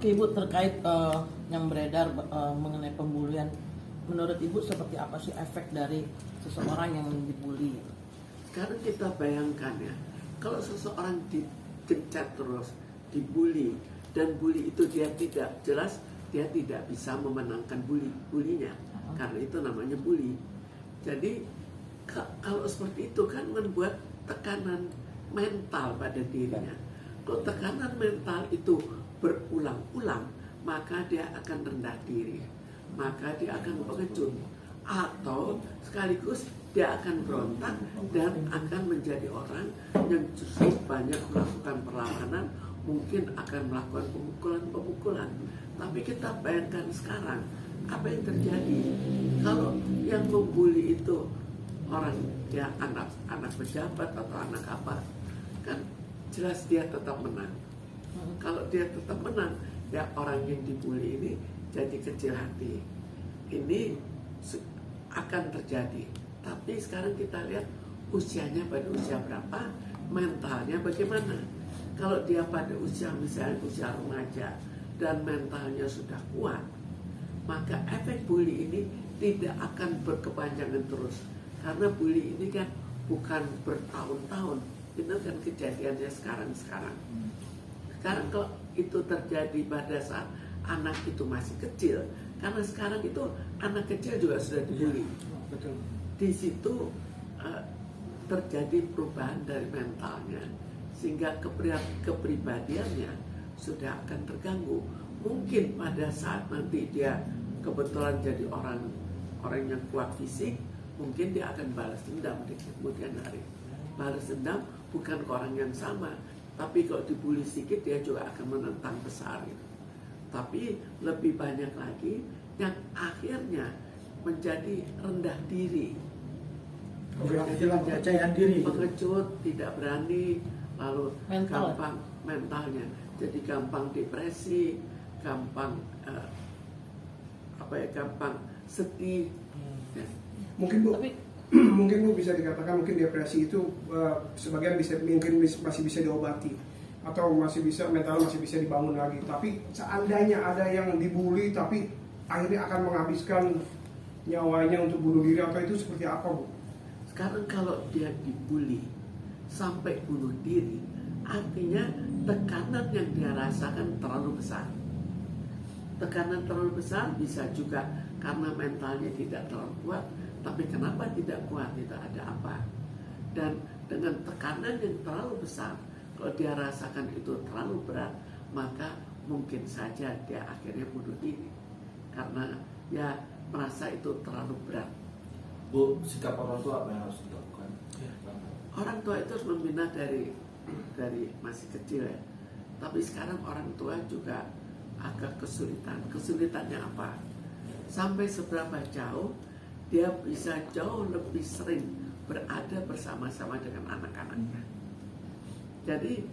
Oke Ibu, terkait yang beredar mengenai pembulian, menurut Ibu seperti apa sih efek dari seseorang yang dibully? Sekarang kita bayangkan ya, kalau seseorang digencat terus, dibully, dan bully itu dia tidak jelas, dia tidak bisa memenangkan bulinya, karena itu namanya bully. Jadi kalau seperti itu kan membuat tekanan mental pada dirinya. Kalau tekanan mental itu berulang-ulang, maka dia akan rendah diri, maka dia akan pengecut, atau sekaligus dia akan berontak dan akan menjadi orang yang justru banyak melakukan perlawanan, mungkin akan melakukan pemukulan. Tapi kita bayangkan sekarang apa yang terjadi kalau yang membuli itu orang ya anak pejabat atau anak apa, kan jelas dia tetap menang. Kalau dia tetap menang, ya orang yang dibully ini jadi kecil hati. Ini akan terjadi. Tapi sekarang kita lihat usianya pada usia berapa, mentalnya bagaimana. Kalau dia pada usia misalnya usia remaja dan mentalnya sudah kuat, maka efek bully ini tidak akan berkepanjangan terus. Karena bully ini kan bukan bertahun-tahun, itu kan kejadiannya sekarang-sekarang. Sekarang kalau itu terjadi pada saat anak itu masih kecil, karena sekarang itu anak kecil juga sudah dibully. Betul. Di situ terjadi perubahan dari mentalnya, sehingga kepribadiannya sudah akan terganggu. Mungkin pada saat nanti dia kebetulan jadi orang yang kuat fisik, mungkin dia akan balas dendam di kemudian hari. Balas dendam bukan ke orang yang sama, tapi kalau dibully sedikit dia juga akan menentang besar gitu. Tapi lebih banyak lagi yang akhirnya menjadi rendah diri, kepercayaan diri, pengecut, tidak berani, lalu Mental. gampang mentalnya, jadi gampang depresi, gampang gampang sedih. Ya. Mungkin Bu, Tapi mungkin Bu bisa dikatakan mungkin depresi itu sebagian masih bisa diobati atau mental masih bisa dibangun lagi. Tapi seandainya ada yang dibully tapi akhirnya akan menghabiskan nyawanya untuk bunuh diri, atau itu seperti apa Bu? Sekarang kalau dia dibully sampai bunuh diri, artinya tekanan yang dia rasakan terlalu besar. Tekanan terlalu besar bisa juga karena mentalnya tidak terlalu kuat. Tapi kenapa tidak kuat? Itu ada apa? Dan dengan tekanan yang terlalu besar, kalau dia rasakan itu terlalu berat, maka mungkin saja dia akhirnya bunuh diri karena ya merasa itu terlalu berat. Bu, sikap orang tua apa yang harus dilakukan? Orang tua itu harus membina dari masih kecil ya. Tapi sekarang orang tua juga agak kesulitan. Kesulitannya apa? Sampai seberapa jauh dia bisa jauh lebih sering berada bersama-sama dengan anak-anaknya. Jadi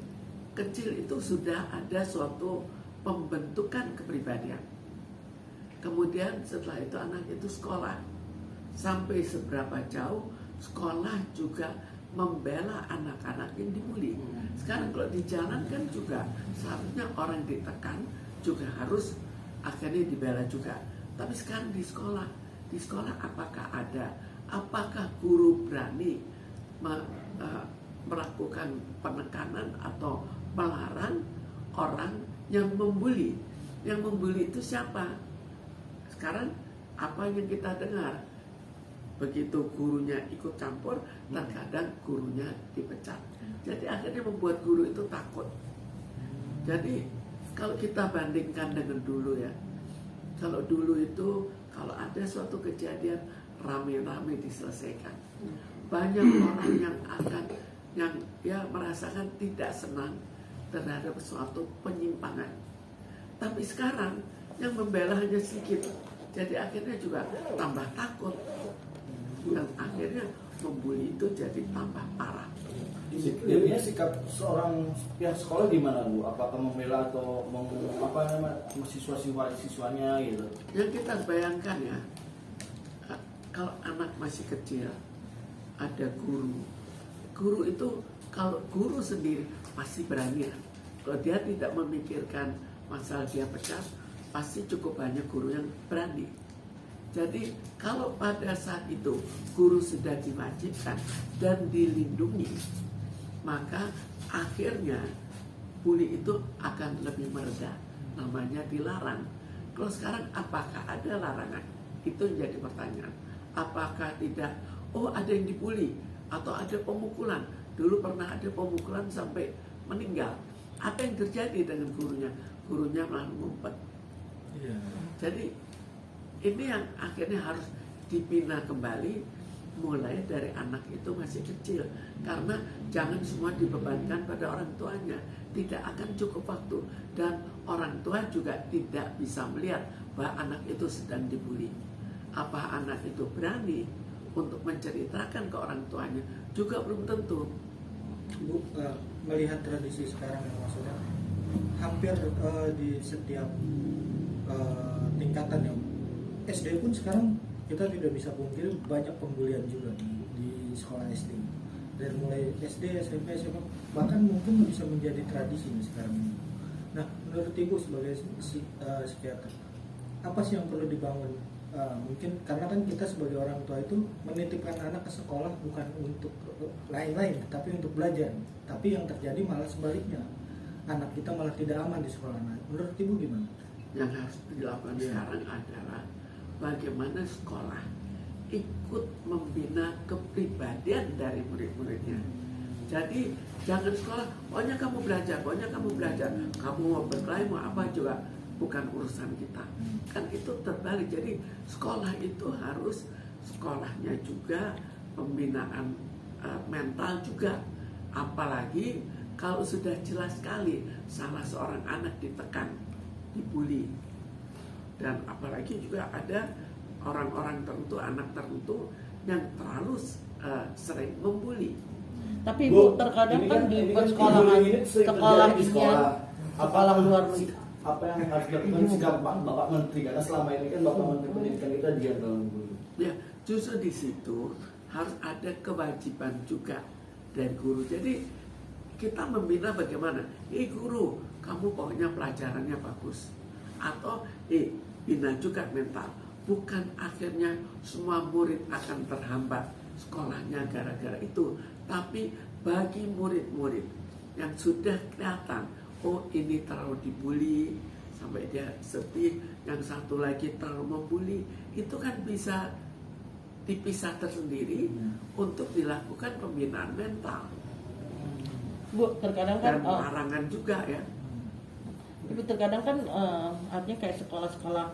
kecil itu sudah ada suatu pembentukan kepribadian. Kemudian setelah itu anak itu sekolah. Sampai seberapa jauh sekolah juga membela anak-anak yang dibully. Sekarang kalau di jalan kan juga seharusnya orang ditekan juga harus akhirnya dibela juga. Tapi sekarang di sekolah apakah ada? Apakah guru berani melakukan penekanan atau melarang orang yang membuli? Yang membuli itu siapa? Sekarang apa yang kita dengar? Begitu gurunya ikut campur, terkadang gurunya dipecat. Jadi akhirnya membuat guru itu takut. Jadi kalau kita bandingkan dengan dulu ya, kalau dulu itu kalau ada suatu kejadian rame-rame diselesaikan. Banyak orang yang merasakan tidak senang terhadap suatu penyimpangan. Tapi sekarang yang membela hanya sedikit. Jadi akhirnya juga tambah takut. Dan akhirnya membuli itu jadi tambah parah. Jadinya sikap seorang pihak sekolah gimana Bu? Apakah membela atau siswanya gitu? Yang kita bayangkan ya, kalau anak masih kecil, ada guru itu kalau guru sendiri pasti berani ya. Kalau dia tidak memikirkan masalah dia pecah, pasti cukup banyak guru yang berani. Jadi kalau pada saat itu guru sudah diwajibkan dan dilindungi, maka akhirnya bully itu akan lebih mereda. Namanya dilarang. Kalau sekarang apakah ada larangan? Itu menjadi pertanyaan. Apakah tidak? Oh, ada yang dibully atau ada pemukulan. Dulu pernah ada pemukulan sampai meninggal. Apa yang terjadi dengan gurunya? Gurunya malah ngumpet. Iya. Jadi ini yang akhirnya harus dibina kembali mulai dari anak itu masih kecil. Karena jangan semua dibebankan pada orang tuanya. Tidak akan cukup waktu. Dan orang tua juga tidak bisa melihat bahwa anak itu sedang dibully. Apa anak itu berani untuk menceritakan ke orang tuanya? Juga belum tentu. Bu, melihat tradisi sekarang yang maksudnya hampir di setiap tingkatan yang SD pun sekarang kita tidak bisa pungkiri banyak pembulian juga di sekolah SD. Dari mulai SD, SMP, SMA, bahkan mungkin bisa menjadi tradisi sekarang ini. Nah, menurut Ibu sebagai psikiater, apa sih yang perlu dibangun? Mungkin karena kan kita sebagai orang tua itu menitipkan anak ke sekolah bukan untuk lain-lain, tapi untuk belajar. Tapi yang terjadi malah sebaliknya, anak kita malah tidak aman di sekolah. Nah, menurut Ibu gimana? Yang harus dilakukan sekarang adalah bagaimana sekolah ikut membina kepribadian dari murid-muridnya. Jadi jangan sekolah, pokoknya kamu belajar, kamu mau berkelahi mau apa juga bukan urusan kita. Kan itu terbalik. Jadi sekolah itu harus sekolahnya juga pembinaan mental juga. Apalagi kalau sudah jelas sekali salah seorang anak ditekan, dibully. Dan apalagi juga ada orang-orang tertentu, anak tertentu yang terlalu sering membuli. Tapi Bu, terkadang kan di persekolahan, sekolah luar negeri. Apa yang harus dilakukan sikap Bapak Menteri? Karena selama ini kan Bapak Menteri Pendidikan kita diam dalam guru. Ya, justru di situ harus ada kewajiban juga dari guru. Jadi kita membina bagaimana? Guru, kamu pokoknya pelajarannya bagus. Atau bina juga mental. Bukan akhirnya semua murid akan terhambat sekolahnya gara-gara itu. Tapi bagi murid-murid yang sudah kelihatan, oh ini terlalu dibully sampai dia sedih, yang satu lagi terlalu membuli, itu kan bisa dipisah tersendiri untuk dilakukan pembinaan mental. Bu, terkadang kan Dan larangan juga ya. Ibu, terkadang kan artinya kayak sekolah-sekolah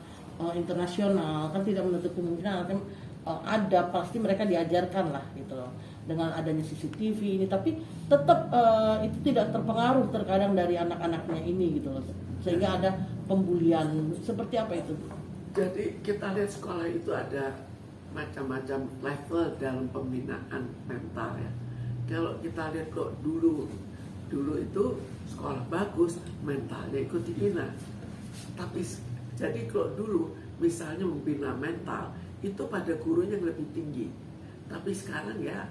internasional kan tidak menutup kemungkinan kan ada, pasti mereka diajarkan lah gitu loh dengan adanya CCTV ini, tapi tetap itu tidak terpengaruh terkadang dari anak-anaknya ini gitu loh, sehingga ada pembulian. Seperti apa itu? Jadi kita lihat sekolah itu ada macam-macam level dalam pembinaan mental ya. Kalau kita lihat kok dulu itu sekolah bagus, mentalnya ikut dibina. Tapi jadi kalau dulu misalnya membina mental itu pada gurunya yang lebih tinggi. Tapi sekarang ya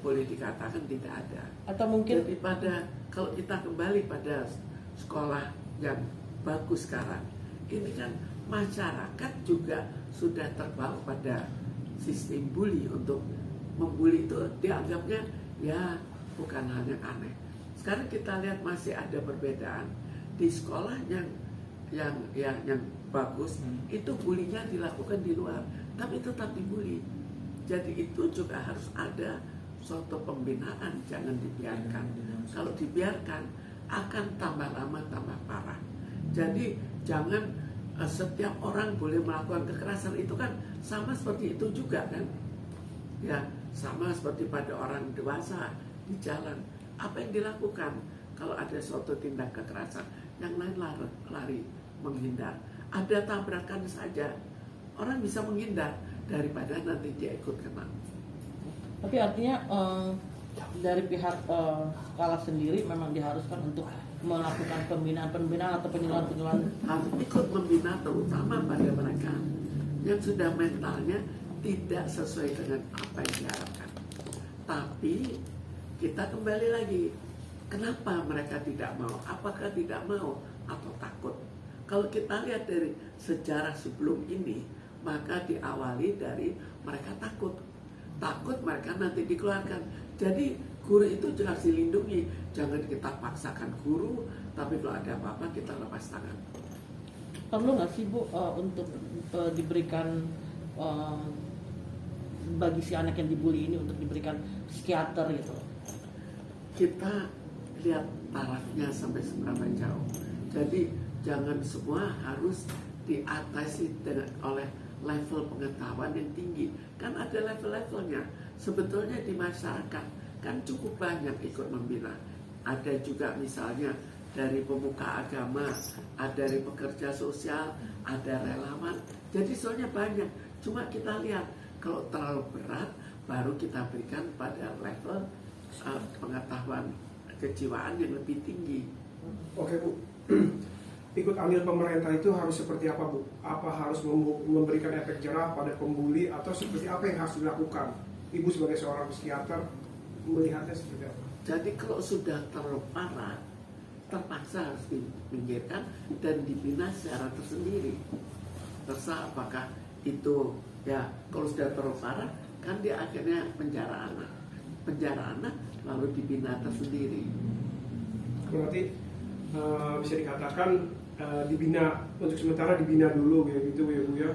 boleh dikatakan tidak ada. Atau mungkin Jadi kalau kita kembali pada sekolah yang bagus sekarang, ini kan masyarakat juga sudah terbawa pada sistem bully. Untuk membuli itu dianggapnya ya bukan hal yang aneh. Sekarang kita lihat masih ada perbedaan di sekolah yang bagus, itu bulinya dilakukan di luar, tapi tetap dibully. Jadi itu juga harus ada suatu pembinaan, jangan dibiarkan. Kalau dibiarkan akan tambah lama tambah parah. Jadi jangan setiap orang boleh melakukan kekerasan, itu kan sama seperti itu juga kan. Ya, sama seperti pada orang dewasa di jalan. Apa yang dilakukan kalau ada suatu tindak kekerasan? Yang lain lari menghindar. Ada tabrakan saja, orang bisa menghindar daripada nanti dia ikut kena. tapi artinya dari pihak sekolah sendiri memang diharuskan untuk melakukan pembinaan atau penyuluhan Harus ikut membina, terutama pada mereka yang sudah mentalnya tidak sesuai dengan apa yang diharapkan. Tapi kita kembali lagi, kenapa mereka tidak mau? Apakah tidak mau? atau takut. Kalau kita lihat dari sejarah sebelum ini, maka diawali dari mereka takut mereka nanti dikeluarkan. Jadi guru itu juga harus dilindungi, jangan kita paksakan guru, tapi kalau ada apa-apa kita lepas tangan. Perlu nggak sih Bu untuk diberikan bagi si anak yang dibully ini untuk diberikan psikiater gitu? Kita lihat tarafnya sampai seberapa jauh. Jadi jangan semua harus diatasi oleh level pengetahuan yang tinggi. Kan ada level-levelnya. Sebetulnya di masyarakat kan cukup banyak ikut membina. Ada juga misalnya dari pemuka agama, ada dari pekerja sosial, ada relawan. Jadi soalnya banyak. Cuma kita lihat kalau terlalu berat baru kita berikan pada level pengetahuan kejiwaan yang lebih tinggi. Oke Bu, ikut andil pemerintah itu harus seperti apa Bu? Apa harus memberikan efek jerah pada pembuli atau seperti apa yang harus dilakukan? Ibu sebagai seorang psikiater melihatnya seperti apa? Jadi kalau sudah terlalu parah, terpaksa harus dipinggirkan dan dibina secara tersendiri. Terserah apakah itu ya, kalau sudah terlalu parah kan dia akhirnya penjara anak lalu dibina tersendiri. Berarti bisa dikatakan dibina untuk sementara, dibina dulu ya gitu ya Bu ya.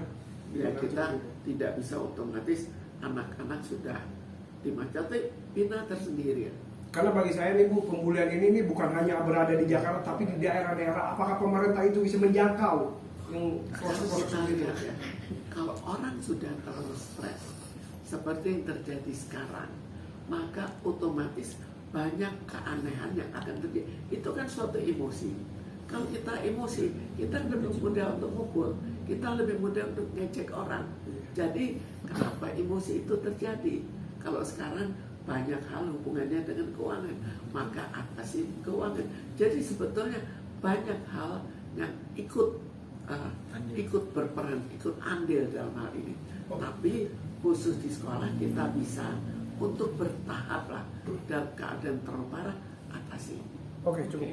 Ya kita tidak bisa otomatis anak-anak sudah dimacati, bina tersendiri. Karena bagi saya nih Bu, pembulian ini bukan hanya berada di Jakarta tapi di daerah-daerah. Apakah pemerintah itu bisa menjangkau yang proses-proses seperti itu? Ya, kalau orang sudah terlalu stres seperti yang terjadi sekarang, maka otomatis banyak keanehan yang akan terjadi. Itu kan suatu emosi. Kalau kita emosi, kita lebih mudah untuk mukul, kita lebih mudah untuk ngecek orang. Jadi kenapa emosi itu terjadi? Kalau sekarang banyak hal hubungannya dengan keuangan, maka atasi keuangan. Jadi sebetulnya banyak hal yang ikut berperan, ikut andil dalam hal ini. Tapi khusus di sekolah kita bisa untuk bertahap lah, dalam keadaan terlalu parah atasi. Oke, cukup.